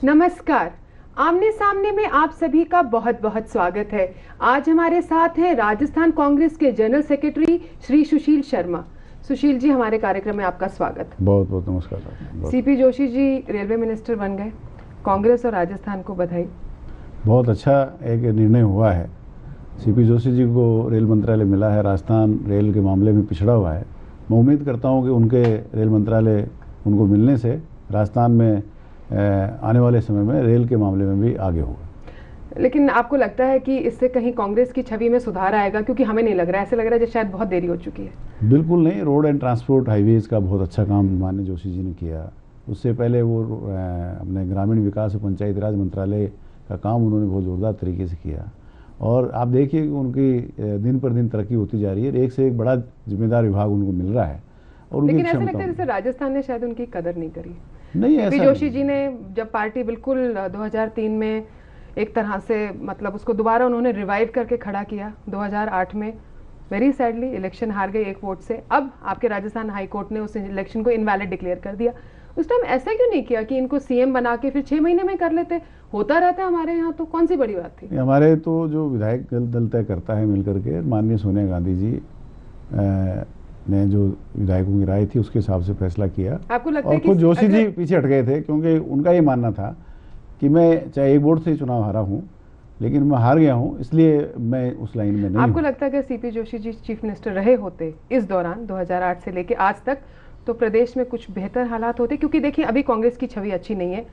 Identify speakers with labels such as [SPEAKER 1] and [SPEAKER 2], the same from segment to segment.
[SPEAKER 1] नमस्कार। आमने सामने में आप सभी का बहुत बहुत स्वागत है। आज हमारे साथ हैं राजस्थान कांग्रेस के जनरल सेक्रेटरी श्री सुशील शर्मा। सुशील जी, हमारे कार्यक्रम में आपका स्वागत।
[SPEAKER 2] बहुत बहुत नमस्कार।
[SPEAKER 1] CP Joshi ji railway minister बन गए, कांग्रेस और राजस्थान को बधाई।
[SPEAKER 2] बहुत अच्छा एक निर्णय हुआ है। सीपी जोशी जी को रेल मंत्रालय मिला है। राजस्थान रेल के मामले में पिछड़ा हुआ है। मैं उम्मीद करता हूं कि उनके रेल मंत्रालय उनको मिलने से राजस्थान में आने वाले समय में रेल के मामले में भी आगे होगा।
[SPEAKER 1] लेकिन आपको लगता है कि इससे कहीं कांग्रेस की छवि में सुधार आएगा? क्योंकि हमें नहीं लग रहा है, ऐसे लग रहा है जैसे शायद बहुत देरी हो चुकी है।
[SPEAKER 2] बिल्कुल नहीं। रोड एंड ट्रांसपोर्ट हाईवेज का बहुत अच्छा काम माननीय जोशी जी ने किया। उससे पहले वो अपने ग्रामीण विकास और पंचायती राज मंत्रालय का काम उन्होंने बहुत ज़ोरदार तरीके से किया। और आप देखिए कि उनकी दिन पर दिन तरक्की होती जा रही है। एक से एक बड़ा जिम्मेदार विभाग उनको मिल रहा है। और
[SPEAKER 1] लेकिन ऐसा लगता है जैसे राजस्थान ने शायद उनकी कदर नहीं करी।
[SPEAKER 2] नहीं,
[SPEAKER 1] सीपी जोशी जी ने जब पार्टी बिल्कुल 2003 में एक तरह से मतलब उसको दोबारा उन्होंने रिवाइव करके खड़ा किया। 2008 में वेरी सैडली इलेक्शन हार गए एक वोट से। अब आपके राजस्थान हाई कोर्ट ने उस इलेक्शन को इनवैलिड डिक्लेयर कर दिया। उस टाइम ऐसा क्यों नहीं किया कि इनको सीएम बना के फिर 6 महीने में कर लेते? होता रहता है हमारे यहाँ, तो कौन सी बड़ी बात थी?
[SPEAKER 2] हमारे तो जो विधायक दल तय करता है मिलकर के, माननीय सोनिया गांधी जी ने जो विधायकों की राय थी उसके हिसाब से फैसला किया।
[SPEAKER 1] आपको लगता
[SPEAKER 2] और
[SPEAKER 1] है
[SPEAKER 2] खुद जोशी जी पीछे हट गए थे, क्योंकि उनका ये मानना था कि मैं चाहे एक वोट से चुनाव हारा हूँ लेकिन मैं हार गया हूँ, इसलिए मैं उस लाइन में नहीं।
[SPEAKER 1] आपको लगता है कि CP Joshi ji chief minister रहे होते इस दौरान 2008 से लेके आज तक तो प्रदेश में कुछ बेहतर हालात होते? क्योंकि देखिए अभी कांग्रेस की छवि अच्छी नहीं है।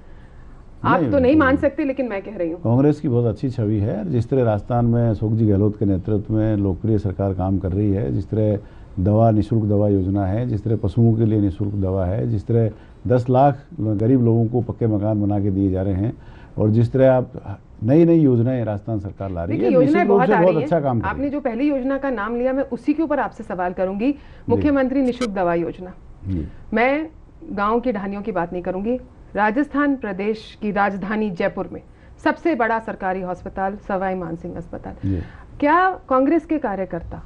[SPEAKER 1] आप तो नहीं मान सकते, लेकिन मैं कह रही हूँ
[SPEAKER 2] कांग्रेस की बहुत अच्छी छवि है। जिस तरह राजस्थान में अशोक जी गहलोत के नेतृत्व में लोकप्रिय सरकार काम कर रही है, जिस तरह निःशुल्क दवा योजना है, जिस तरह पशुओं के लिए निःशुल्क दवा है, जिस तरह 10 लाख गरीब लोगों को पक्के मकान बना के दिए जा रहे हैं, और जिस तरह आप नई नई योजनाएं राजस्थान सरकार ला रही है,
[SPEAKER 1] योजनाएं बहुत
[SPEAKER 2] अच्छा काम
[SPEAKER 1] आपने जो पहली योजना का नाम लिया, मैं उसी के ऊपर आपसे सवाल करूंगी। मुख्यमंत्री निःशुल्क दवा योजना। मैं गांव की ढानियों की बात नहीं करूंगी। राजस्थान प्रदेश की राजधानी जयपुर में सबसे बड़ा सरकारी अस्पताल सवाई मानसिंह अस्पताल। क्या कांग्रेस के कार्यकर्ता,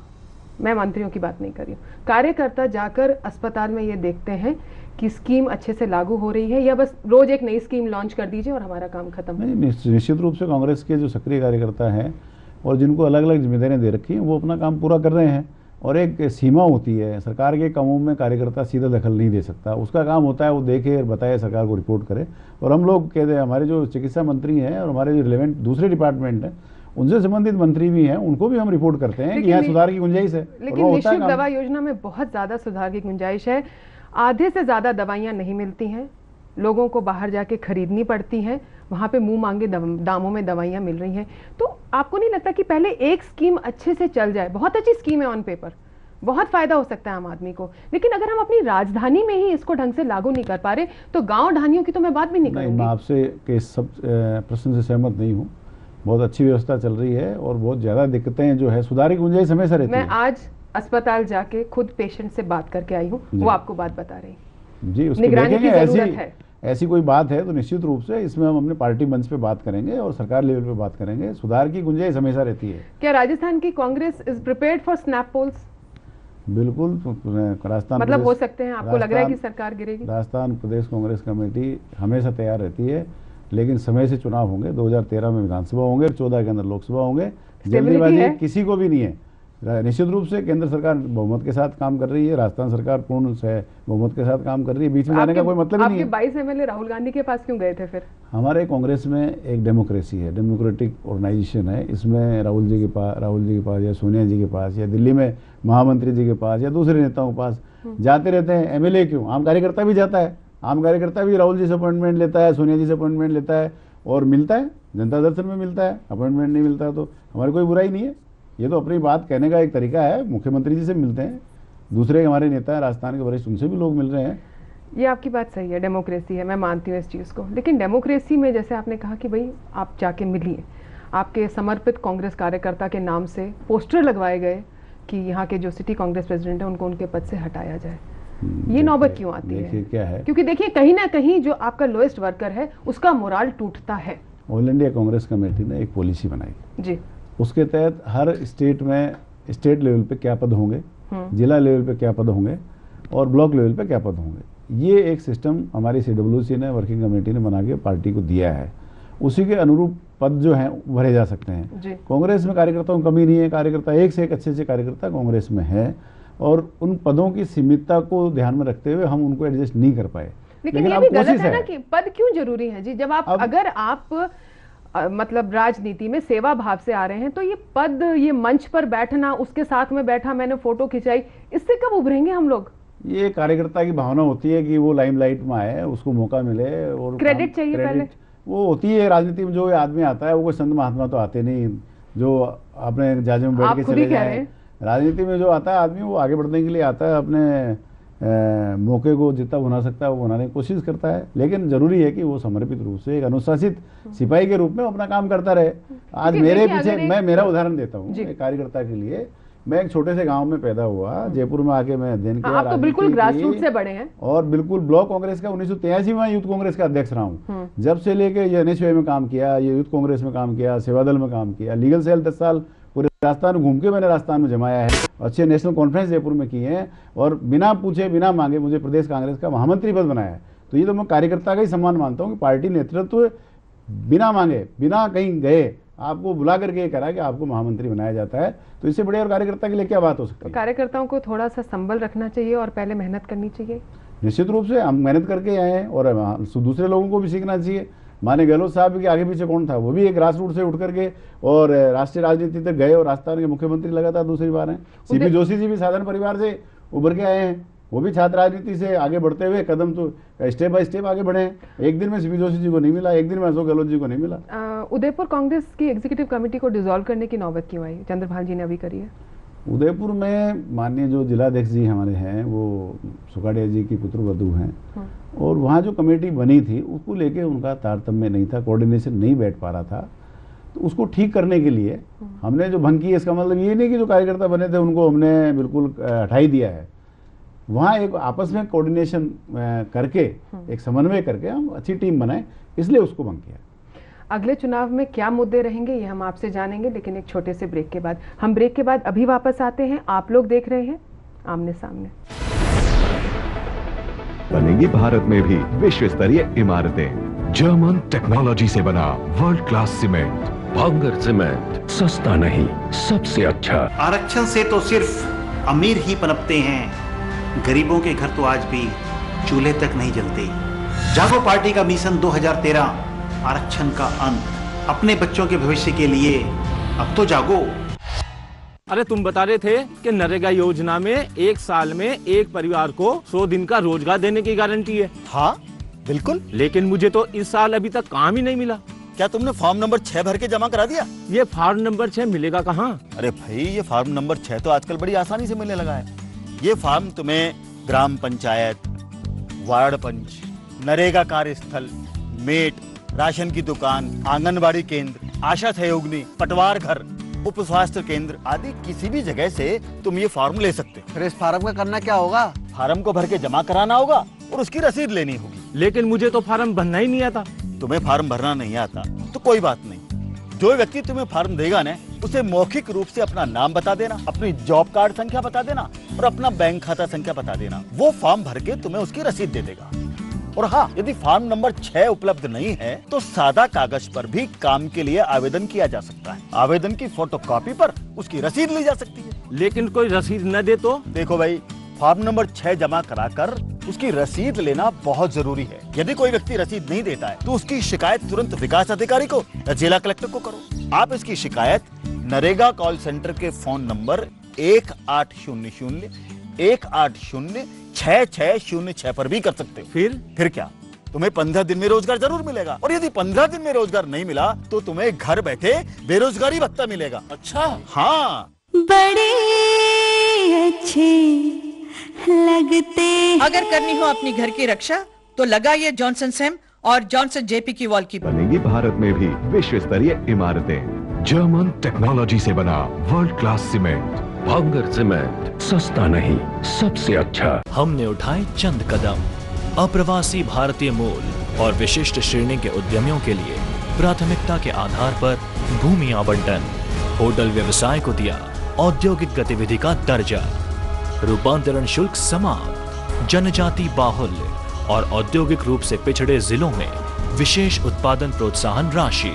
[SPEAKER 1] मैं मंत्रियों की बात नहीं कर रही हूँ, कार्यकर्ता जाकर अस्पताल में ये देखते हैं कि स्कीम अच्छे से लागू हो रही है, या बस रोज एक नई स्कीम लॉन्च कर दीजिए और हमारा काम खत्म?
[SPEAKER 2] नहीं, निश्चित रूप से कांग्रेस के जो सक्रिय कार्यकर्ता हैं और जिनको अलग अलग जिम्मेदारियां दे रखी हैं वो अपना काम पूरा कर रहे हैं। और एक सीमा होती है, सरकार के कामों में कार्यकर्ता सीधा दखल नहीं दे सकता। उसका काम होता है वो देखे और बताए, सरकार को रिपोर्ट करे। और हम लोग कहते हैं, हमारे जो चिकित्सा मंत्री हैं और हमारे जो रिलेवेंट दूसरे डिपार्टमेंट हैं उनसे संबंधित मंत्री भी हैं, उनको भी हम रिपोर्ट करते हैं कि यहाँ सुधार की गुंजाइश है।
[SPEAKER 1] लेकिन निःशुल्क दवा योजना में बहुत ज्यादा सुधार की गुंजाइश है। आधे से ज्यादा दवाइयां नहीं मिलती हैं, लोगों को बाहर जाके खरीदनी पड़ती हैं, वहां पे मुंह मांगे दामों में दवाइयां मिल रही हैं। तो आपको नहीं लगता कि पहले एक स्कीम अच्छे से चल जाए? बहुत अच्छी स्कीम है ऑन पेपर, बहुत फायदा हो सकता है आम आदमी को, लेकिन अगर हम अपनी राजधानी में ही इसको ढंग से लागू नहीं कर पा रहे तो गांव ढानियों की तो मैं बात भी नहीं करूंगी।
[SPEAKER 2] मैं आपसे के सब प्रश्न से सहमत नहीं हूँ। बहुत अच्छी व्यवस्था चल रही है और बहुत ज्यादा दिक्कतें जो है सुधार की गुंजाइश हमेशा रहती है।
[SPEAKER 1] मैं आज अस्पताल जाके खुद पेशेंट से बात करके आई हूँ, वो आपको बात बता रही
[SPEAKER 2] जी।
[SPEAKER 1] निगरानी की जरूरत है।
[SPEAKER 2] ऐसी कोई बात है तो निश्चित रूप से इसमें हम अपने पार्टी मंच पे बात करेंगे और सरकार लेवल पे बात करेंगे। सुधार की गुंजाइश हमेशा रहती है।
[SPEAKER 1] क्या राजस्थान की Congress is prepared for snap polls?
[SPEAKER 2] बिल्कुल। राजस्थान
[SPEAKER 1] मतलब हो सकते हैं, आपको लग रहा है कि सरकार गिरेगी?
[SPEAKER 2] राजस्थान प्रदेश कांग्रेस कमेटी हमेशा तैयार रहती है, लेकिन समय से चुनाव होंगे। 2013 में विधानसभा होंगे, 14 के अंदर लोकसभा होंगे। जल्दीबाजी किसी को भी नहीं है। निश्चित रूप से केंद्र सरकार बहुमत के साथ काम कर रही है, राजस्थान सरकार पूर्ण से बहुमत के साथ काम कर रही है। बीच में जाने का कोई मतलब ही नहीं है।
[SPEAKER 1] 22 एमएलए राहुल गांधी के पास क्यों गए थे फिर?
[SPEAKER 2] हमारे कांग्रेस में एक डेमोक्रेसी है, डेमोक्रेटिक ऑर्गेनाइजेशन है। इसमें राहुल जी के पास या सोनिया जी के पास या दिल्ली में महामंत्री जी के पास या दूसरे नेताओं के पास जाते रहते हैं। एमएलए क्यों, आम कार्यकर्ता भी जाता है। आम कार्यकर्ता भी राहुल जी से अपॉइंटमेंट लेता है, सोनिया जी से अपॉइंटमेंट लेता है और मिलता है, जनता दर्शन में मिलता है। अपॉइंटमेंट नहीं मिलता तो हमारी कोई बुराई नहीं है। ये तो अपनी बात कहने का एक तरीका है। मुख्यमंत्री जी से मिलते हैं, दूसरे हमारे नेता हैं राजस्थान के वरिष्ठ, उनसे भी लोग मिल रहे हैं।
[SPEAKER 1] ये आपकी बात सही है, डेमोक्रेसी है, मैं मानती हूँ इस चीज़ को। लेकिन डेमोक्रेसी में जैसे आपने कहा कि भाई आप जाके मिलिए, आपके समर्पित कांग्रेस कार्यकर्ता के नाम से पोस्टर लगवाए गए कि यहाँ के जो सिटी कांग्रेस प्रेसिडेंट है उनको उनके पद से हटाया जाए। ये नौबत क्यों आती है?
[SPEAKER 2] क्या है,
[SPEAKER 1] क्योंकि देखिए कहीं ना कहीं जो आपका लोएस्ट वर्कर है उसका मोराल टूटता है।
[SPEAKER 2] ऑल इंडिया कांग्रेस कमेटी ने एक पॉलिसी बनाई
[SPEAKER 1] जी,
[SPEAKER 2] उसके तहत हर स्टेट में स्टेट लेवल पे क्या पद होंगे, जिला लेवल पे क्या पद होंगे और ब्लॉक लेवल पे क्या पद होंगे। ये एक सिस्टम हमारी CWC ने, वर्किंग कमेटी ने बना के पार्टी को दिया है। उसी के अनुरूप पद जो हैं भरे जा सकते हैं। कांग्रेस में कार्यकर्ताओं की कमी नहीं है, कार्यकर्ता एक से एक अच्छे कार्यकर्ता कांग्रेस में है, और उन पदों की सीमितता को ध्यान में रखते हुए हम उनको एडजस्ट नहीं कर पाए।
[SPEAKER 1] लेकिन ये भी गलत है ना कि पद क्यों जरूरी है जी? जब आप अगर आप मतलब राजनीति में सेवा भाव से आ रहे हैं तो ये पद, ये मंच पर बैठना, उसके साथ में बैठा, मैंने फोटो खिंचाई, इससे कब उभरेंगे हम लोग?
[SPEAKER 2] ये कार्यकर्ता की भावना होती है कि वो लाइमलाइट में आए, उसको मौका मिले और
[SPEAKER 1] क्रेडिट चाहिए। पहले
[SPEAKER 2] वो होती है राजनीति में, जो आदमी आता है वो कोई संत महात्मा तो आते नहीं जो अपने जाजे में बैठ के चले जाए। राजनीति में जो आता है आदमी वो आगे बढ़ने के लिए आता है, अपने मौके को जितना बना सकता है वो बनाने की कोशिश करता है। लेकिन जरूरी है कि वो समर्पित रूप से एक अनुशासित सिपाही के रूप में अपना काम करता रहे। आज मेरे पीछे, मैं मेरा उदाहरण देता हूँ एक कार्यकर्ता के लिए। मैं एक छोटे से गांव में पैदा हुआ, जयपुर में आके मैं अध्ययन किया।
[SPEAKER 1] आप तो बिल्कुल ग्रासरूट से बड़े हैं।
[SPEAKER 2] और बिल्कुल ब्लॉक कांग्रेस का 1983 में यूथ कांग्रेस का अध्यक्ष रहा हूँ। जब से लेके NSY में काम किया, ये यूथ कांग्रेस में काम किया, सेवादल में काम किया, लीगल सेल 10 साल पूरे राजस्थान घूम के मैंने राजस्थान में जमाया है। अच्छे नेशनल कॉन्फ्रेंस जयपुर में किए हैं और बिना पूछे बिना मांगे मुझे प्रदेश कांग्रेस का महामंत्री पद बनाया है। तो ये तो मैं कार्यकर्ता का ही सम्मान मानता हूँ कि पार्टी नेतृत्व बिना मांगे, बिना कहीं गए आपको बुला करके ये करा कि आपको महामंत्री बनाया जाता है। तो इससे बड़े और कार्यकर्ता के लिए क्या बात हो सकती है?
[SPEAKER 1] कार्यकर्ताओं को थोड़ा सा संबल रखना चाहिए और पहले मेहनत करनी चाहिए।
[SPEAKER 2] निश्चित रूप से हम मेहनत करके आए हैं और दूसरे लोगों को भी सीखना चाहिए। माने गहलोत साहब के आगे पीछे कौन था? वो भी एक ग्रास रूट से उठ करके और राष्ट्रीय राजनीति तक गए और राजस्थान के मुख्यमंत्री लगातार दूसरी बार हैं। CP जोशी जी भी साधारण परिवार से उभर के आए हैं, वो भी छात्र राजनीति से आगे बढ़ते हुए कदम तो स्टेप बाय स्टेप आगे बढ़े हैं। एक दिन में CP जोशी जी को नहीं मिला, एक दिन में अशोक गहलोत जी को नहीं मिला।
[SPEAKER 1] उदयपुर कांग्रेस की एग्जीक्यूटिव कमेटी को डिसॉल्व करने की नौबत क्यों आई? चंद्रभाल जी ने अभी करी है।
[SPEAKER 2] उदयपुर में माननीय जो जिलाध्यक्ष जी हमारे हैं वो सुखाड़िया जी की पुत्रवधू हैं, और वहाँ जो कमेटी बनी थी उसको लेके उनका तारतम्य नहीं था, कोऑर्डिनेशन नहीं बैठ पा रहा था। तो उसको ठीक करने के लिए हमने जो भंग की, इसका मतलब ये नहीं कि जो कार्यकर्ता बने थे उनको हमने बिल्कुल हटा ही दिया है। वहाँ एक आपस में कोऑर्डिनेशन करके, एक समन्वय करके हम अच्छी टीम बनाए, इसलिए उसको भंग किया।
[SPEAKER 1] अगले चुनाव में क्या मुद्दे रहेंगे ये हम आपसे जानेंगे, लेकिन एक छोटे से ब्रेक के बाद। हम ब्रेक के बाद अभी वापस आते हैं। आप लोग देख रहे हैं आमने सामने।
[SPEAKER 3] बनेगी भारत में भी विश्व स्तरीय इमारतें। जर्मन टेक्नोलॉजी से बना वर्ल्ड क्लास सीमेंट। भांगर सीमेंट, सस्ता नहीं सबसे अच्छा।
[SPEAKER 4] आरक्षण से तो सिर्फ अमीर ही पनपते हैं, गरीबों के घर तो आज भी चूल्हे तक नहीं जलते। जागो पार्टी का मिशन 2013 आरक्षण का अंत। अपने बच्चों के भविष्य के लिए अब तो जागो।
[SPEAKER 5] अरे तुम बता रहे थे कि नरेगा योजना में एक साल में एक परिवार को 100 दिन का रोजगार देने की गारंटी है।
[SPEAKER 6] हाँ बिल्कुल,
[SPEAKER 5] लेकिन मुझे तो इस साल अभी तक काम ही नहीं मिला।
[SPEAKER 6] क्या तुमने फॉर्म नंबर 6 भर के जमा करा दिया?
[SPEAKER 5] ये फॉर्म नंबर 6 मिलेगा कहाँ?
[SPEAKER 6] अरे भाई, ये फॉर्म नंबर 6 तो आजकल बड़ी आसानी से मिलने लगा है। ये फॉर्म तुम्हें ग्राम पंचायत, वार्ड पंच, नरेगा कार्यस्थल, मेट, राशन की दुकान, आंगनबाड़ी केंद्र, आशा सहयोगिनी, पटवार घर, उप स्वास्थ्य केंद्र आदि किसी भी जगह से तुम ये फॉर्म ले सकते हो।
[SPEAKER 7] फिर इस फॉर्म का करना क्या होगा?
[SPEAKER 6] फॉर्म को भर के जमा कराना होगा और उसकी रसीद लेनी होगी।
[SPEAKER 5] लेकिन मुझे तो फॉर्म भरना ही नहीं आता।
[SPEAKER 6] तुम्हें फॉर्म भरना नहीं आता तो कोई बात नहीं। जो व्यक्ति तुम्हें फॉर्म देगा ना, उसे मौखिक रूप से अपना नाम बता देना, अपनी जॉब कार्ड संख्या बता देना और अपना बैंक खाता संख्या बता देना। वो फॉर्म भर के तुम्हें उसकी रसीद दे देगा। और हाँ, यदि फॉर्म नंबर 6 उपलब्ध नहीं है तो सादा कागज पर भी काम के लिए आवेदन किया जा सकता है। आवेदन की फोटोकॉपी पर उसकी रसीद ली जा सकती है।
[SPEAKER 5] लेकिन कोई रसीद न दे तो?
[SPEAKER 6] देखो भाई, फॉर्म नंबर 6 जमा कराकर उसकी रसीद लेना बहुत जरूरी है। यदि कोई व्यक्ति रसीद नहीं देता है तो उसकी शिकायत तुरंत विकास अधिकारी को या जिला कलेक्टर को करो। आप इसकी शिकायत नरेगा कॉल सेंटर के फोन नंबर 1800 180 6606 पर भी कर सकते हो। फिर क्या, तुम्हें 15 दिन में रोजगार जरूर मिलेगा। और यदि 15 दिन में रोजगार नहीं मिला तो तुम्हें घर बैठे बेरोजगारी भत्ता मिलेगा।
[SPEAKER 5] अच्छा,
[SPEAKER 6] हाँ,
[SPEAKER 8] बड़े अच्छे लगते।
[SPEAKER 9] अगर करनी हो अपनी घर की रक्षा तो लगाइए जॉनसन सैम और जॉनसन जेपी की वॉल की।
[SPEAKER 3] बनेगी भारत में भी विश्व स्तरीय इमारतें। जर्मन टेक्नोलॉजी से बना वर्ल्ड क्लास सीमेंट। भांगर सीमेंट, सस्ता नहीं सबसे अच्छा।
[SPEAKER 10] हमने उठाए चंद कदम। अप्रवासी भारतीय मूल और विशिष्ट श्रेणी के उद्यमियों के लिए प्राथमिकता के आधार पर भूमि आवंटन। होटल व्यवसाय को दिया औद्योगिक गतिविधि का दर्जा। रूपांतरण शुल्क समाप्त। जनजाति बाहुल्य और औद्योगिक रूप से पिछड़े जिलों में विशेष उत्पादन प्रोत्साहन राशि,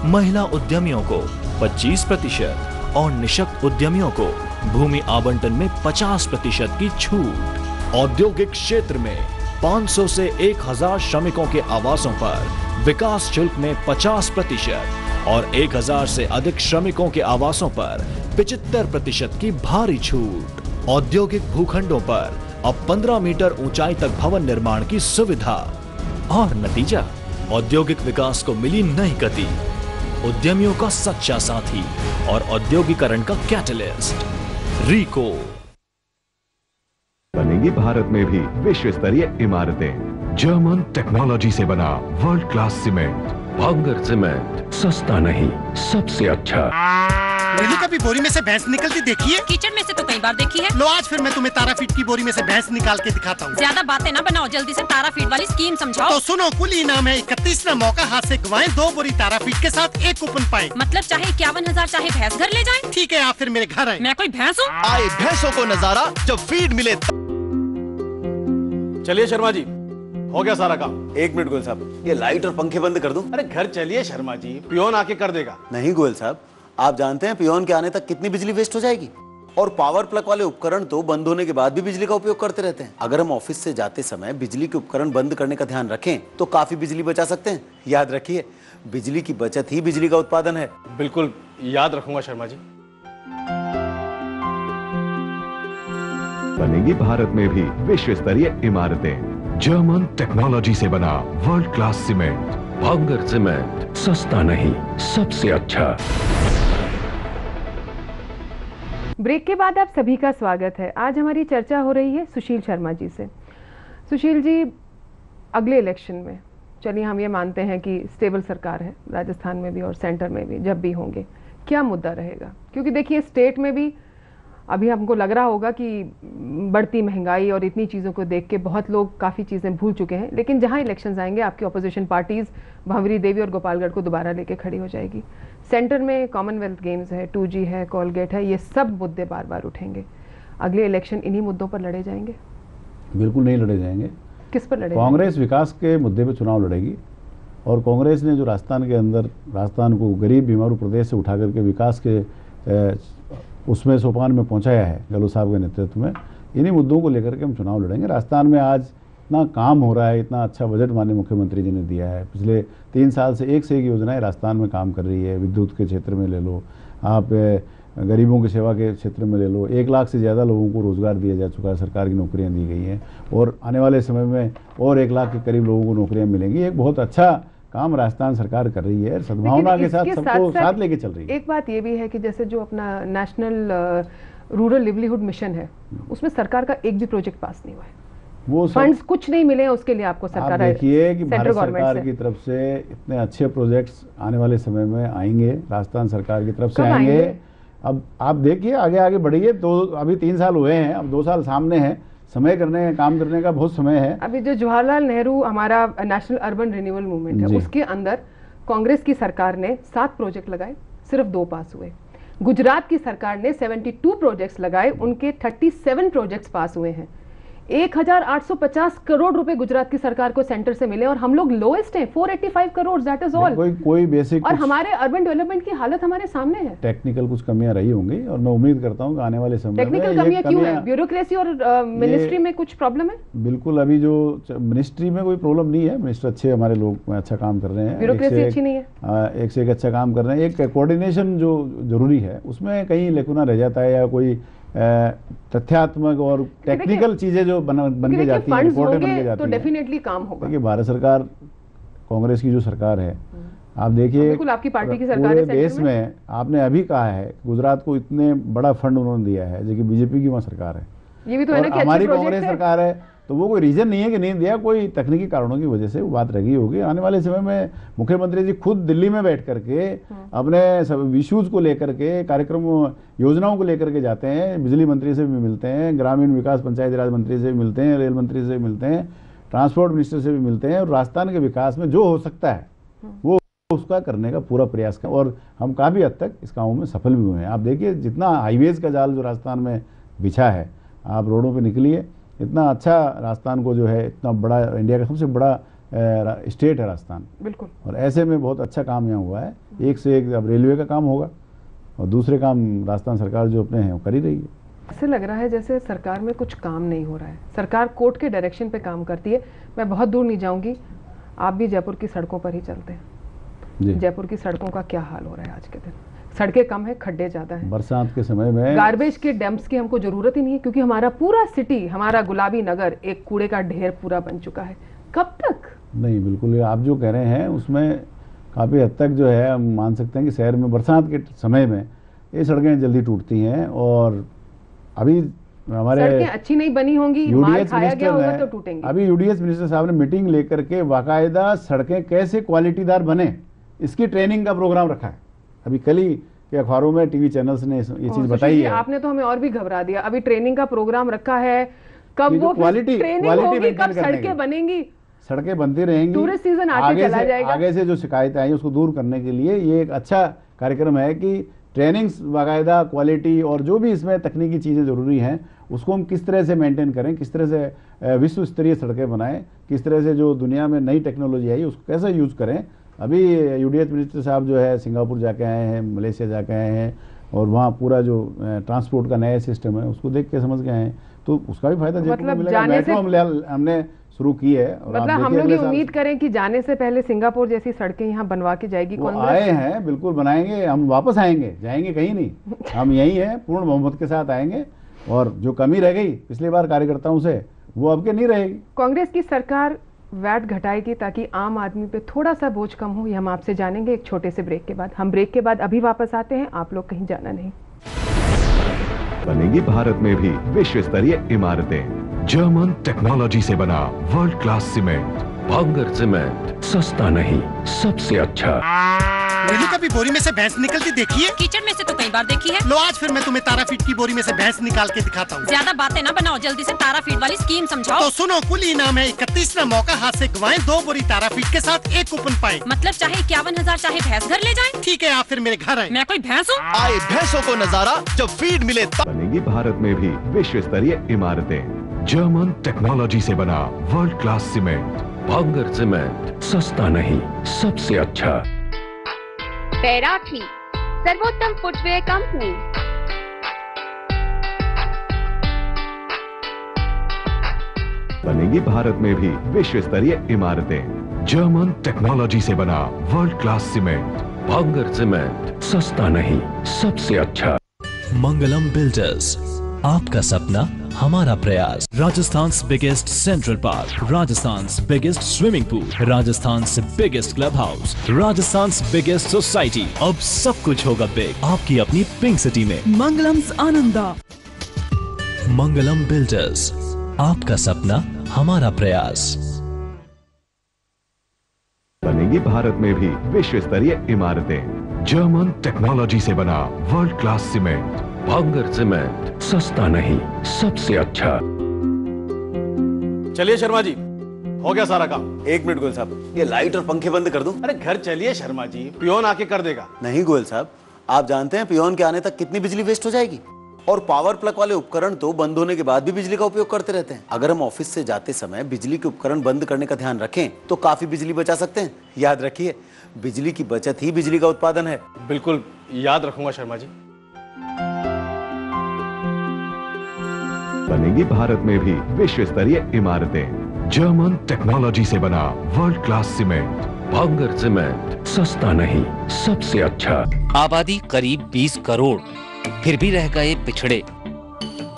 [SPEAKER 10] महिला उद्यमियों को 25% और निःशक्त उद्यमियों को भूमि आवंटन में 50% की छूट। औद्योगिक क्षेत्र में 500 से 1000 श्रमिकों के आवासों पर विकास शुल्क में 50% और 1000 से अधिक श्रमिकों के आवासों पर 75% की भारी छूट। औद्योगिक भूखंडों पर अब 15 मीटर ऊंचाई तक भवन निर्माण की सुविधा और नतीजा, औद्योगिक विकास को मिली नई गति, उद्यमियों का सच्चा साथी और औद्योगिकरण का कैटलिस्ट। रीको
[SPEAKER 3] बनेगी भारत में भी विश्व स्तरीय इमारतें। जर्मन टेक्नोलॉजी से बना वर्ल्ड क्लास सीमेंट। भांगर सीमेंट, सस्ता नहीं सबसे अच्छा।
[SPEAKER 7] नीलू कभी बोरी में से भैंस निकलती देखी है?
[SPEAKER 11] किचन में से तो कई बार देखी है।
[SPEAKER 7] लो आज फिर मैं तुम्हें ताराफीड की बोरी में से भैंस निकाल के दिखाता हूँ।
[SPEAKER 11] ज्यादा बातें ना बनाओ, जल्दी से ताराफीड वाली स्कीम समझाओ।
[SPEAKER 7] तो सुनो, कुल इनाम है 31वां मौका हाथ से गवाएं, 2 बोरी ताराफीड के साथ 1 कूपन पाए।
[SPEAKER 11] मतलब चाहे 51,000 चाहे भैंस घर ले जाए।
[SPEAKER 7] ठीक है, आप फिर मेरे घर आए।
[SPEAKER 11] मैं कोई भैंस हूँ?
[SPEAKER 6] आए भैंसों को नजारा जब फीड मिले।
[SPEAKER 5] चलिए शर्मा जी, हो गया सारा काम।
[SPEAKER 6] 1 मिनट गोयल साहब, ये लाइट और पंखे बंद कर दूं?
[SPEAKER 5] अरे घर चलिए शर्मा जी, पियोन आके कर देगा।
[SPEAKER 6] नहीं गोयल साहब, आप जानते हैं पियोन के आने तक कितनी बिजली वेस्ट हो जाएगी? और पावर प्लग वाले उपकरण तो बंद होने के बाद भी बिजली का उपयोग करते रहते हैं। अगर हम ऑफिस से जाते समय बिजली के उपकरण बंद करने का ध्यान रखें तो काफी बिजली बचा सकते हैं। याद रखिए, बिजली की बचत ही बिजली का उत्पादन है।
[SPEAKER 5] बिल्कुल याद रखूंगा शर्मा जी।
[SPEAKER 3] बनेगी भारत में भी विश्व स्तरीय इमारतें। जर्मन टेक्नोलॉजी से बना वर्ल्ड क्लास सीमेंट। भांगर सीमेंट, सस्ता नहीं सबसे अच्छा।
[SPEAKER 1] ब्रेक के बाद आप सभी का स्वागत है। आज हमारी चर्चा हो रही है सुशील शर्मा जी से। सुशील जी, अगले इलेक्शन में, चलिए हम ये मानते हैं कि स्टेबल सरकार है राजस्थान में भी और सेंटर में भी, जब भी होंगे, क्या मुद्दा रहेगा? क्योंकि देखिए स्टेट में भी अभी हमको लग रहा होगा कि बढ़ती महंगाई और इतनी चीज़ों को देख के बहुत लोग काफ़ी चीज़ें भूल चुके हैं, लेकिन जहां इलेक्शंस आएंगे आपकी ऑपोजिशन पार्टीज़ भंवरी देवी और गोपालगढ़ को दोबारा लेके खड़ी हो जाएगी। सेंटर में कॉमनवेल्थ गेम्स है, 2G है, कोलगेट है, ये सब मुद्दे बार बार उठेंगे। अगले इलेक्शन इन्हीं मुद्दों पर लड़े जाएंगे?
[SPEAKER 2] बिल्कुल नहीं लड़े जाएंगे।
[SPEAKER 1] किस पर लड़े?
[SPEAKER 2] कांग्रेस विकास के मुद्दे पर चुनाव लड़ेगी और कांग्रेस ने जो राजस्थान के अंदर राजस्थान को गरीब बीमारू प्रदेश से उठा करके विकास के उसमें सोपान में पहुंचाया है गहलोत साहब के नेतृत्व में, इन्हीं मुद्दों को लेकर के हम चुनाव लड़ेंगे। राजस्थान में आज इतना काम हो रहा है, इतना अच्छा बजट माननीय मुख्यमंत्री जी ने दिया है। पिछले 3 साल से एक योजनाएं राजस्थान में काम कर रही है। विद्युत के क्षेत्र में ले लो, आप गरीबों की सेवा के क्षेत्र में ले लो, 1 लाख से ज़्यादा लोगों को रोजगार दिया जा चुका है, सरकार की नौकरियां दी गई हैं और आने वाले समय में और 1 लाख के करीब लोगों को नौकरियां मिलेंगी। एक बहुत अच्छा काम राजस्थान सरकार कर रही है, सद्भावना के साथ सबको साथ लेके चल रही है।
[SPEAKER 1] एक बात ये भी है कि जैसे जो अपना नेशनल रूरल लिवलीहुड मिशन है, उसमें सरकार का एक भी प्रोजेक्ट पास नहीं हुआ है। वो फंड्स कुछ नहीं मिले हैं उसके लिए आपको सरकार।
[SPEAKER 2] देखिए कि भारत सरकार की तरफ से इतने अच्छे प्रोजेक्ट्स आने वाले समय में आएंगे, राजस्थान सरकार की तरफ से आएंगे। अब आप देखिए आगे आगे बढ़िए। तो अभी 3 साल हुए हैं, अब 2 साल सामने हैं, समय करने काम करने का बहुत समय है।
[SPEAKER 1] अभी जो जवाहरलाल नेहरू हमारा नेशनल अर्बन रिन्यूअल मूवमेंट है, उसके अंदर कांग्रेस की सरकार ने 7 प्रोजेक्ट लगाए, सिर्फ 2 पास हुए। गुजरात की सरकार ने 72 प्रोजेक्ट्स लगाए, उनके 37 प्रोजेक्ट्स पास हुए हैं। 1850 करोड़ रुपए गुजरात की सरकार को सेंटर से मिले और हम लोग लोएस्ट हैं, 485 करोड़, दैट इज ऑल।
[SPEAKER 2] कोई बेसिक
[SPEAKER 1] और हमारे अर्बन डेवलपमेंट की हालत हमारे सामने है।
[SPEAKER 2] टेक्निकल कुछ कमियां रही होंगी और मैं उम्मीद करता हूं कि आने वाले समय में
[SPEAKER 1] टेक्निकल कमियां क्यों है? ब्यूरोक्रेसी और मिनिस्ट्री में कुछ प्रॉब्लम है?
[SPEAKER 2] बिल्कुल, अभी जो मिनिस्ट्री में कोई प्रॉब्लम नहीं है, मिनिस्टर अच्छे, हमारे लोग अच्छा काम कर रहे हैं,
[SPEAKER 1] ब्यूरोक्रेसी अच्छी नहीं है,
[SPEAKER 2] एक से एक अच्छा काम कर रहे हैं। एक कोऑर्डिनेशन जो जरूरी है उसमें कहीं लेकुना रह जाता है या कोई तथ्यात्मक और टेक्निकल चीजें जो बन के जाती हैं, रिपोर्टें बन के जाती
[SPEAKER 1] तो डेफिनेटली काम होगा।
[SPEAKER 2] देखिए भारत सरकार, कांग्रेस की जो सरकार है, आप देखिए
[SPEAKER 1] आपकी पार्टी की सरकार
[SPEAKER 2] पूरे देश में आपने अभी कहा है गुजरात को इतने बड़ा फंड उन्होंने दिया है, जो कि बीजेपी की वहाँ सरकार है।
[SPEAKER 1] ये भी तो है ना कि
[SPEAKER 2] हमारी कांग्रेस सरकार है, तो वो कोई रीजन नहीं है कि नहीं दिया, कोई तकनीकी कारणों की वजह से वो बात रही होगी। आने वाले समय में मुख्यमंत्री जी खुद दिल्ली में बैठ करके अपने सब इश्यूज को लेकर के, कार्यक्रम योजनाओं को लेकर के जाते हैं, बिजली मंत्री से भी मिलते हैं, ग्रामीण विकास पंचायती राज मंत्री से भी मिलते हैं, रेल मंत्री से भी मिलते हैं, ट्रांसपोर्ट मिनिस्टर से भी मिलते हैं और राजस्थान के विकास में जो हो सकता है वो उसका करने का पूरा प्रयास करें और हम काफ़ी हद तक इस कामों में सफल भी हुए हैं। आप देखिए जितना हाईवेज का जाल जो राजस्थान में बिछा है, आप रोडों पे निकलिए, इतना अच्छा राजस्थान को जो है, इतना बड़ा इंडिया का सबसे बड़ा स्टेट है राजस्थान,
[SPEAKER 1] बिल्कुल,
[SPEAKER 2] और ऐसे में बहुत अच्छा काम यहाँ हुआ है। एक से एक अब रेलवे का काम होगा और दूसरे काम राजस्थान सरकार जो अपने हैं वो कर ही रही है।
[SPEAKER 1] ऐसे लग रहा है जैसे सरकार में कुछ काम नहीं हो रहा है, सरकार कोर्ट के डायरेक्शन पे काम करती है। मैं बहुत दूर नहीं जाऊंगी, आप भी जयपुर की सड़कों पर ही चलते हैं। जयपुर की सड़कों का क्या हाल हो रहा है आज के दिन? सड़कें कम है, खड्डे ज्यादा हैं।
[SPEAKER 2] बरसात के समय में
[SPEAKER 1] गार्बेज के डैम्प्स की हमको जरूरत ही नहीं है, क्योंकि हमारा पूरा सिटी, हमारा गुलाबी नगर एक कूड़े का ढेर पूरा बन चुका है। कब तक?
[SPEAKER 2] नहीं, बिल्कुल आप जो कह रहे हैं उसमें काफ़ी हद तक जो है हम मान सकते हैं कि शहर में बरसात के समय में ये सड़कें जल्दी टूटती हैं, और अभी हमारे
[SPEAKER 1] सड़कें अच्छी नहीं बनी होंगी, माल खाया गया होगा तो टूटेंगी।
[SPEAKER 2] अभी यूडीएस मिनिस्टर साहब ने मीटिंग लेकर के बाकायदा सड़कें कैसे क्वालिटीदार बने इसकी ट्रेनिंग का प्रोग्राम रखा है। अभी कल ही के अखबारों में, टीवी चैनल्स ने ये चीज बताई है।
[SPEAKER 1] आपने तो हमें और भी घबरा दिया। अभी ट्रेनिंग का प्रोग्राम रखा है, कब वो
[SPEAKER 2] क्वालिटी
[SPEAKER 1] होगी, कब सड़कें बनेंगी?
[SPEAKER 2] सड़कें बनती रहेंगी,
[SPEAKER 1] टूरिस्ट सीजन आगे चला जाएगा।
[SPEAKER 2] आगे से जो शिकायतें आई उसको दूर करने के लिए ये एक अच्छा कार्यक्रम है कि ट्रेनिंग्स बाकायदा क्वालिटी और जो भी इसमें तकनीकी चीज़ें ज़रूरी हैं उसको हम किस तरह से मेंटेन करें, किस तरह से विश्व स्तरीय सड़कें बनाएं, किस तरह से जो दुनिया में नई टेक्नोलॉजी आई उसको कैसे यूज़ करें। अभी यूडीएस मिनिस्टर साहब जो है सिंगापुर जाके आए हैं, मलेशिया जाके आए हैं, और वहाँ पूरा जो ट्रांसपोर्ट का नया सिस्टम है उसको देख के समझ के आए हैं, तो उसका भी फायदा जयपुर को मिलेगा। मेट्रो हमने शुरू की है,
[SPEAKER 1] मतलब हम लोग ये उम्मीद करें कि जाने से पहले सिंगापुर जैसी सड़कें यहाँ बनवा के जाएगी कांग्रेस।
[SPEAKER 2] आए हैं, बिल्कुल बनाएंगे, हम वापस आएंगे, जाएंगे कहीं नहीं, हम यही हैं, पूर्ण बहुमत के साथ आएंगे, और जो कमी रह गई पिछली बार कार्यकर्ताओं से वो अब के नहीं रहेगी।
[SPEAKER 1] कांग्रेस की सरकार वैट घटाएगी ताकि आम आदमी पे थोड़ा सा बोझ कम हो, ये हम आपसे जानेंगे एक छोटे से ब्रेक के बाद। हम ब्रेक के बाद अभी वापस आते हैं, आप लोग कहीं जाना नहीं।
[SPEAKER 3] बनेगी भारत में भी विश्व स्तरीय इमारतें। जर्मन टेक्नोलॉजी से बना वर्ल्ड क्लास सीमेंट। भांगर सीमेंट, सस्ता नहीं, सबसे अच्छा।
[SPEAKER 7] नीलू कभी बोरी में से भैंस निकलती देखी है?
[SPEAKER 11] कीचड़ में से तो कई बार देखी है।
[SPEAKER 7] लो आज फिर मैं तुम्हें ताराफीट की बोरी में से भैंस निकाल के दिखाता हूँ।
[SPEAKER 11] ज्यादा बातें ना बनाओ, जल्दी से ताराफीट वाली स्कीम समझाओ।
[SPEAKER 7] तो सुनो, कुल इनाम है 31वां मौका हाथ से गवाएं 2 बोरी ताराफीट के साथ 1 कूपन पाए।
[SPEAKER 11] मतलब चाहे 51,000 चाहे भैंस घर ले जाएं?
[SPEAKER 7] ठीक है, आप फिर मेरे घर आए।
[SPEAKER 11] मैं कोई भैंस हूँ?
[SPEAKER 6] आए भैंसों को नजारा जब फीड मिले।
[SPEAKER 3] बनेगी भारत में भी विश्व स्तरीय इमारतें। जर्मन टेक्नोलॉजी से बना वर्ल्ड क्लास सीमेंट। भांगर सीमेंट, सस्ता नहीं, सबसे अच्छा।
[SPEAKER 12] पैराथी, सर्वोत्तम फुटवेयर कंपनी।
[SPEAKER 3] बनेगी भारत में भी विश्व स्तरीय इमारतें। जर्मन टेक्नोलॉजी से बना वर्ल्ड क्लास सीमेंट। भांगर सीमेंट, सस्ता नहीं, सबसे अच्छा।
[SPEAKER 10] मंगलम बिल्डर्स, आपका सपना हमारा प्रयास। Rajasthan biggest central park, Rajasthan biggest swimming pool, Rajasthan biggest club house, Rajasthan biggest society. अब सब कुछ होगा बिग आपकी अपनी पिंक सिटी में।
[SPEAKER 9] मंगलम्स आनंदा।
[SPEAKER 10] मंगलम बिल्डर्स, आपका सपना हमारा प्रयास।
[SPEAKER 3] बनेगी भारत में भी विश्व स्तरीय इमारतें। जर्मन टेक्नोलॉजी से बना वर्ल्ड क्लास सीमेंट। भांगर सीमेंट, सस्ता नहीं, सबसे अच्छा।
[SPEAKER 5] चलिए शर्मा जी, हो गया सारा काम।
[SPEAKER 6] 1 मिनट गोयल साहब, ये लाइट और पंखे बंद कर दूं?
[SPEAKER 5] अरे घर चलिए शर्मा जी, पियोन आके कर देगा।
[SPEAKER 6] नहीं गोयल साहब, आप जानते हैं पियोन के आने तक कितनी बिजली वेस्ट हो जाएगी, और पावर प्लग वाले उपकरण तो बंद होने के बाद भी बिजली का उपयोग करते रहते हैं। अगर हम ऑफिस से जाते समय बिजली के उपकरण बंद करने का ध्यान रखें तो काफी बिजली बचा सकते हैं। याद रखिए, बिजली की बचत ही बिजली का उत्पादन है।
[SPEAKER 5] बिल्कुल याद रखूंगा शर्मा जी।
[SPEAKER 3] बनेगी भारत में भी विश्व स्तरीय इमारतें। जर्मन टेक्नोलॉजी से बना वर्ल्ड क्लास सीमेंट। भांगर सीमेंट, सस्ता नहीं, सबसे अच्छा।
[SPEAKER 13] आबादी करीब 20 करोड़, फिर भी रह गए पिछड़े।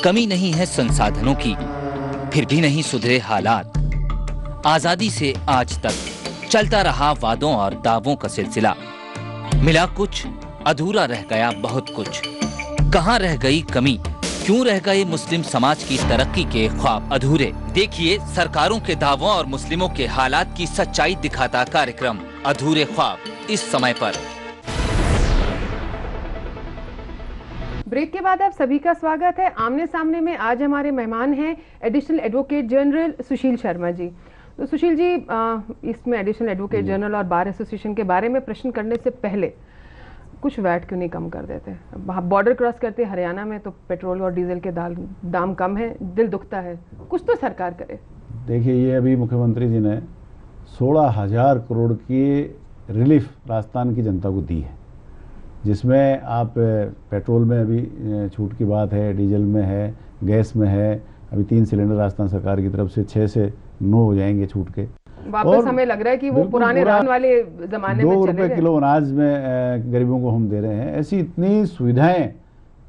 [SPEAKER 13] कमी नहीं है संसाधनों की, फिर भी नहीं सुधरे हालात। आजादी से आज तक चलता रहा वादों और दावों का सिलसिला। मिला कुछ, अधूरा रह गया बहुत कुछ। कहां रह गई कमी? क्यों रह गए मुस्लिम समाज की तरक्की के ख्वाब अधूरे? देखिए सरकारों के दावों और मुस्लिमों के हालात की सच्चाई दिखाता कार्यक्रम अधूरे ख्वाब, इस समय पर।
[SPEAKER 1] ब्रेक के बाद आप सभी का स्वागत है। आमने सामने में आज हमारे मेहमान हैं additional advocate general Sushil Sharma ji. तो सुशील जी, इसमें एडिशनल एडवोकेट जनरल और बार एसोसिएशन के बारे में प्रश्न करने से पहले कुछ वैट क्यों नहीं कम कर देते? बॉर्डर क्रॉस करते हरियाणा में तो पेट्रोल और डीजल के दाम कम है, दिल दुखता है, कुछ तो सरकार करे।
[SPEAKER 2] देखिए, ये अभी मुख्यमंत्री जी ने 16,000 करोड़ की रिलीफ राजस्थान की जनता को दी है, जिसमें आप पेट्रोल में अभी छूट की बात है, डीजल में है, गैस में है। अभी 3 सिलेंडर राजस्थान सरकार की तरफ से 6 से 9 हो जाएंगे छूट के।
[SPEAKER 1] वापस हमें लग रहा है कि वो पुराने रान वाले जमाने में
[SPEAKER 2] 2
[SPEAKER 1] चले
[SPEAKER 2] रुपए
[SPEAKER 1] गए।
[SPEAKER 2] किलो अनाज में गरीबों को हम दे रहे हैं। ऐसी इतनी सुविधाएं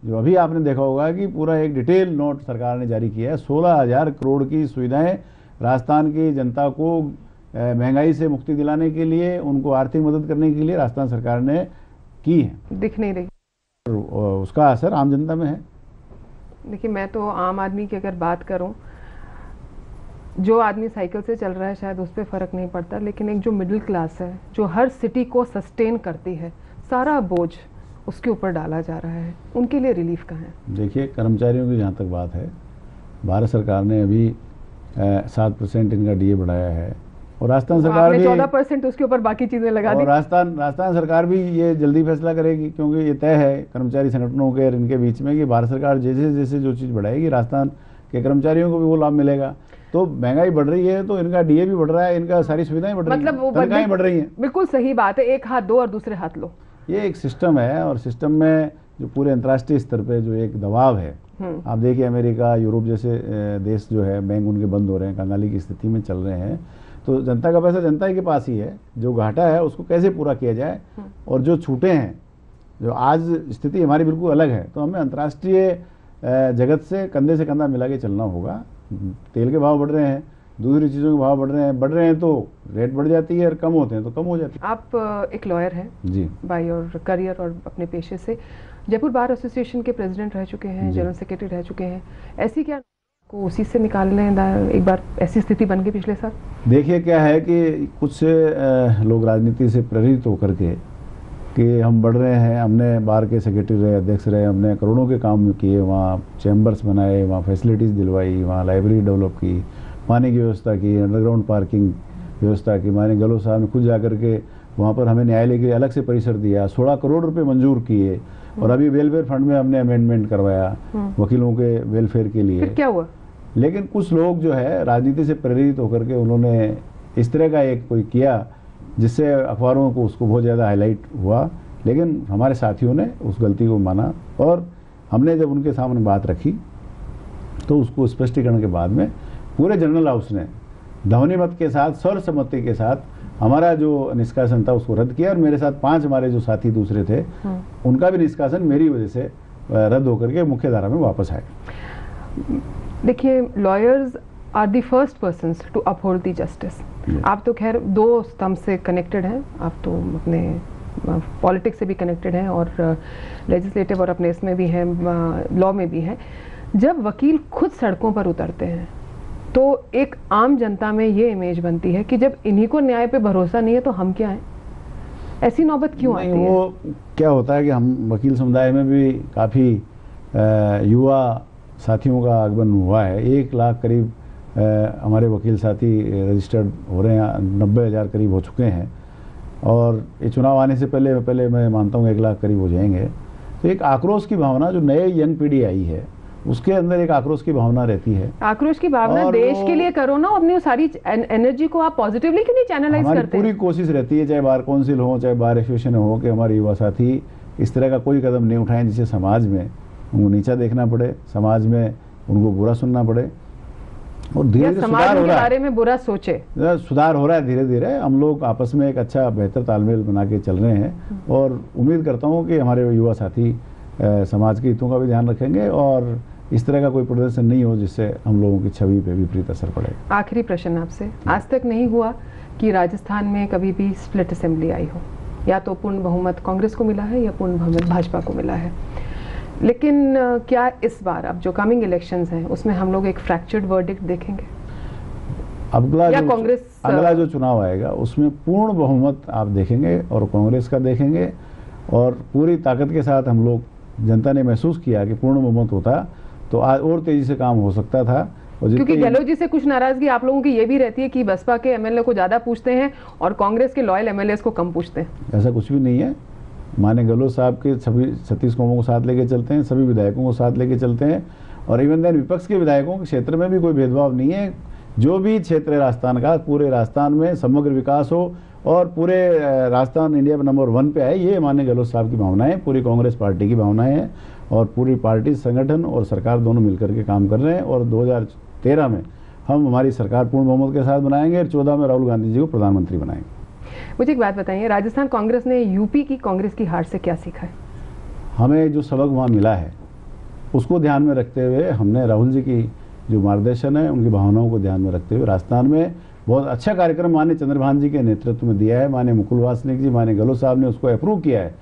[SPEAKER 2] जो अभी आपने देखा होगा कि पूरा एक डिटेल नोट सरकार ने जारी किया है। 16,000 करोड़ की सुविधाएं राजस्थान की जनता को महंगाई से मुक्ति दिलाने के लिए, उनको आर्थिक मदद करने के लिए राजस्थान सरकार ने की है।
[SPEAKER 1] दिख नहीं रही,
[SPEAKER 2] उसका असर आम जनता में है।
[SPEAKER 1] देखिए, मैं तो आम आदमी की अगर बात करूं, जो आदमी साइकिल से चल रहा है शायद उस पर फर्क नहीं पड़ता, लेकिन एक जो मिडिल क्लास है, जो हर सिटी को सस्टेन करती है, सारा बोझ उसके ऊपर डाला जा रहा है। उनके लिए रिलीफ कहाँ है?
[SPEAKER 2] देखिए, कर्मचारियों की जहाँ तक बात है, भारत सरकार ने अभी 7% इनका डीए बढ़ाया है, और राजस्थान सरकार भी
[SPEAKER 1] 14% उसके ऊपर बाकी चीजें लगा दी।
[SPEAKER 2] और राजस्थान सरकार भी ये जल्दी फैसला करेगी, क्योंकि ये तय है कर्मचारी संगठनों के और इनके बीच में कि भारत सरकार जैसे जैसे जो चीज़ बढ़ाएगी, राजस्थान के कर्मचारियों को भी वो लाभ मिलेगा। तो महंगाई बढ़ रही है तो इनका डीए भी बढ़ रहा है, इनका सारी सुविधाएं बढ़ रही हैं, तनख्वाहें बढ़ रही हैं।
[SPEAKER 1] बिल्कुल सही बात है, एक हाथ दो और दूसरे हाथ लो।
[SPEAKER 2] ये एक सिस्टम है, और सिस्टम में जो पूरे अंतर्राष्ट्रीय स्तर पे जो एक दबाव है, आप देखिए अमेरिका, यूरोप जैसे देश जो है, बैंक उनके बंद हो रहे हैं, कंगाली की स्थिति में चल रहे हैं। तो जनता का पैसा जनता के पास ही है, जो घाटा है उसको कैसे पूरा किया जाए, और जो छूटे हैं, जो आज स्थिति हमारी बिल्कुल अलग है, तो हमें अंतर्राष्ट्रीय जगत से कंधा मिला के चलना होगा। तेल के भाव बढ़ रहे हैं, दूसरी चीज़ों के भाव बढ़ रहे हैं तो रेट बढ़ जाती है, और कम होते हैं तो कम हो जाती है।
[SPEAKER 1] आप एक लॉयर हैं
[SPEAKER 2] जी, बाय
[SPEAKER 1] और करियर और अपने पेशे से। जयपुर बार एसोसिएशन के प्रेसिडेंट रह चुके हैं, जनरल सेक्रेटरी रह चुके हैं, ऐसी क्या को उसी से निकालने एक बार ऐसी स्थिति बन गई पिछले साल?
[SPEAKER 2] देखिए, क्या है कि कुछ लोग राजनीति से प्रेरित होकर के कि हम बढ़ रहे हैं, हमने बार के सेक्रेटरी रहे, अध्यक्ष रहे, हमने करोड़ों के काम किए, वहाँ चैम्बर्स बनाए, वहाँ फैसिलिटीज़ दिलवाई, वहाँ लाइब्रेरी डेवलप की, पानी की व्यवस्था की, अंडरग्राउंड पार्किंग व्यवस्था की। मैंने गलो साहब ने खुद जा करके वहाँ पर हमें न्यायालय के लिए अलग से परिसर दिया, 16 करोड़ रुपए मंजूर किए, और अभी वेलफेयर फंड में हमने अमेंडमेंट करवाया वकीलों के वेलफेयर के लिए।
[SPEAKER 1] क्या हुआ?
[SPEAKER 2] लेकिन कुछ लोग जो है राजनीति से प्रेरित होकर के उन्होंने इस तरह का एक कोई किया, जिससे अखबारों को उसको बहुत ज़्यादा हाईलाइट हुआ। लेकिन हमारे साथियों ने उस गलती को माना, और हमने जब उनके सामने बात रखी तो उसको स्पष्टीकरण के बाद में पूरे जनरल हाउस ने ध्वनिमत के साथ, सर्वसम्मति के साथ हमारा जो निष्कासन था उसको रद्द किया, और मेरे साथ 5 हमारे जो साथी दूसरे थे उनका भी निष्कासन मेरी वजह से रद्द होकर के मुख्य धारा में वापस आए।
[SPEAKER 1] देखिए, lawyers are the first persons to uphold the justice. आप तो खैर 2 स्तंभ से कनेक्टेड हैं, आप तो अपने पॉलिटिक्स से भी कनेक्टेड हैं और लेजिस्लेटिव और अपने इसमें भी हैं, लॉ में भी हैं। जब वकील खुद सड़कों पर उतरते हैं तो एक आम जनता में ये इमेज बनती है कि जब इन्हीं को न्याय पे भरोसा नहीं है तो हम क्या हैं? ऐसी नौबत क्यों आती है?
[SPEAKER 2] वो क्या होता है कि हम वकील समुदाय में भी काफ़ी युवा साथियों का आगमन हुआ है। 1 लाख करीब हमारे वकील साथी रजिस्टर्ड हो रहे हैं, 90,000 करीब हो चुके हैं, और ये चुनाव आने से पहले मैं मानता हूँ 1 लाख करीब हो जाएंगे। तो एक आक्रोश की भावना, जो नए यंग पीढ़ी आई है उसके अंदर एक आक्रोश की भावना रहती है।
[SPEAKER 1] आक्रोश की भावना देश के लिए करो ना, अपनी सारी एनर्जी को आप पॉजिटिवली क्यों नहीं चैनलाइज करते?
[SPEAKER 2] हमारी पूरी कोशिश रहती है, चाहे बार काउंसिल हो, चाहे बार एसोसिएशन हो, कि हमारे युवा साथी इस तरह का कोई कदम नहीं उठाएं जिससे समाज में उनको नीचा देखना पड़े, समाज में उनको बुरा सुनना पड़े। और धीरे धीरे सुधार हो रहा है,
[SPEAKER 1] बारे में बुरा सोचे,
[SPEAKER 2] सुधार हो रहा है धीरे धीरे। हम लोग आपस में एक अच्छा बेहतर तालमेल बना के चल रहे हैं, और उम्मीद करता हूँ कि हमारे युवा साथी समाज के हितों का भी ध्यान रखेंगे, और इस तरह का कोई प्रदर्शन नहीं हो जिससे हम लोगों की छवि पे विपरीत असर पड़े।
[SPEAKER 1] आखिरी प्रश्न आपसे, आज तक नहीं हुआ कि राजस्थान में कभी भी स्प्लिट असेंबली आई हो, या तो पूर्ण बहुमत कांग्रेस को मिला है या पूर्ण बहुमत भाजपा को मिला है, लेकिन क्या इस बार अब जो कमिंग इलेक्शंस हैं उसमें हम लोग एक फ्रैक्चर्ड वर्डिक्ट देखेंगे?
[SPEAKER 2] अगला जो चुनाव आएगा उसमें पूर्ण बहुमत आप देखेंगे, और कांग्रेस का देखेंगे, और पूरी ताकत के साथ हम लोग, जनता ने महसूस किया कि पूर्ण बहुमत होता तो आज और तेजी से काम हो सकता था।
[SPEAKER 1] क्योंकि गहलोत जी से कुछ नाराजगी आप लोगों की ये भी रहती है कि बसपा के एमएलए को ज्यादा पूछते हैं और कांग्रेस के लॉयल एमएलए को कम पूछते हैं।
[SPEAKER 2] ऐसा कुछ भी नहीं है, माननीय गहलोत साहब के सभी 36 कौमों को साथ लेके चलते हैं, सभी विधायकों को साथ लेके चलते हैं। और इवन देन विपक्ष के विधायकों के क्षेत्र में भी कोई भेदभाव नहीं है। जो भी क्षेत्र है राजस्थान का, पूरे राजस्थान में समग्र विकास हो और पूरे राजस्थान इंडिया में नंबर 1 पे आए, ये माननीय गहलोत साहब की भावनाएं, पूरी कांग्रेस पार्टी की भावनाएं हैं। और पूरी पार्टी, संगठन और सरकार दोनों मिलकर के काम कर रहे हैं। और 2013 में हम हमारी सरकार पूर्ण बहुमत के साथ बनाएंगे और 14 में राहुल गांधी जी को प्रधानमंत्री बनाएंगे।
[SPEAKER 1] मुझे एक बात बताइए, राजस्थान कांग्रेस ने यूपी की कांग्रेस की हार से क्या सीखा है?
[SPEAKER 2] हमें जो सबक वहाँ मिला है उसको ध्यान में रखते हुए हमने राहुल जी की जो मार्गदर्शन है, उनकी भावनाओं को ध्यान में रखते हुए राजस्थान में बहुत अच्छा कार्यक्रम माननीय चंद्रभान जी के नेतृत्व में दिया है। माननीय मुकुल वासनिक जी, माननीय गहलोत साहब ने उसको अप्रूव किया है।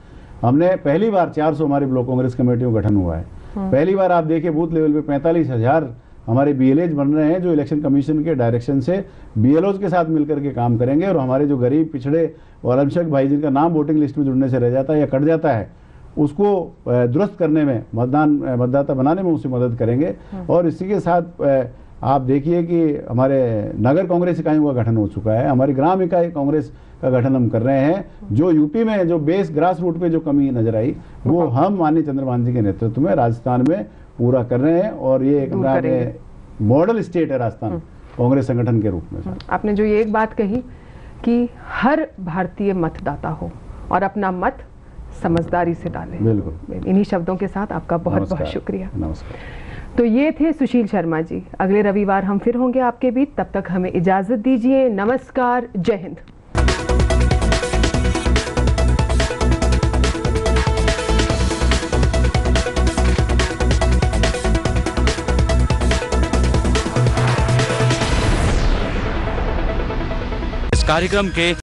[SPEAKER 2] हमने पहली बार 400 हमारी ब्लॉक कांग्रेस कमेटियों का गठन हुआ है। पहली बार आप देखिए बूथ लेवल पे 45,000 हमारे BLAs बन रहे हैं, जो इलेक्शन कमीशन के डायरेक्शन से BLOs के साथ मिलकर के काम करेंगे। और हमारे जो गरीब, पिछड़े और अल्पसंख्यक भाई जिनका नाम वोटिंग लिस्ट में जुड़ने से रह जाता है या कट जाता है, उसको दुरुस्त करने में, मतदाता बनाने में उसे मदद करेंगे। और इसी के साथ आप देखिए कि हमारे नगर कांग्रेस इकाइयों का गठन हो चुका है। हमारी ग्राम इकाई कांग्रेस का गठन हम कर रहे हैं। जो यूपी में जो बेस ग्रास रूट पे जो कमी नजर आई, वो हम माननीय चंद्रभान जी के नेतृत्व में राजस्थान में पूरा कर रहे हैं। और ये एक मॉडल स्टेट है राजस्थान कांग्रेस संगठन के रूप में।
[SPEAKER 1] आपने जो ये एक बात कही कि हर भारतीय मतदाता हो और अपना मत समझदारी से डालें,
[SPEAKER 2] बिल्कुल
[SPEAKER 1] इन्हीं शब्दों के साथ आपका बहुत बहुत शुक्रिया।
[SPEAKER 2] नमस्कार।
[SPEAKER 1] तो ये थे सुशील शर्मा जी। अगले रविवार हम फिर होंगे आपके बीच, तब तक हमें इजाजत दीजिए। नमस्कार, जय हिंद।
[SPEAKER 13] इस कार्यक्रम के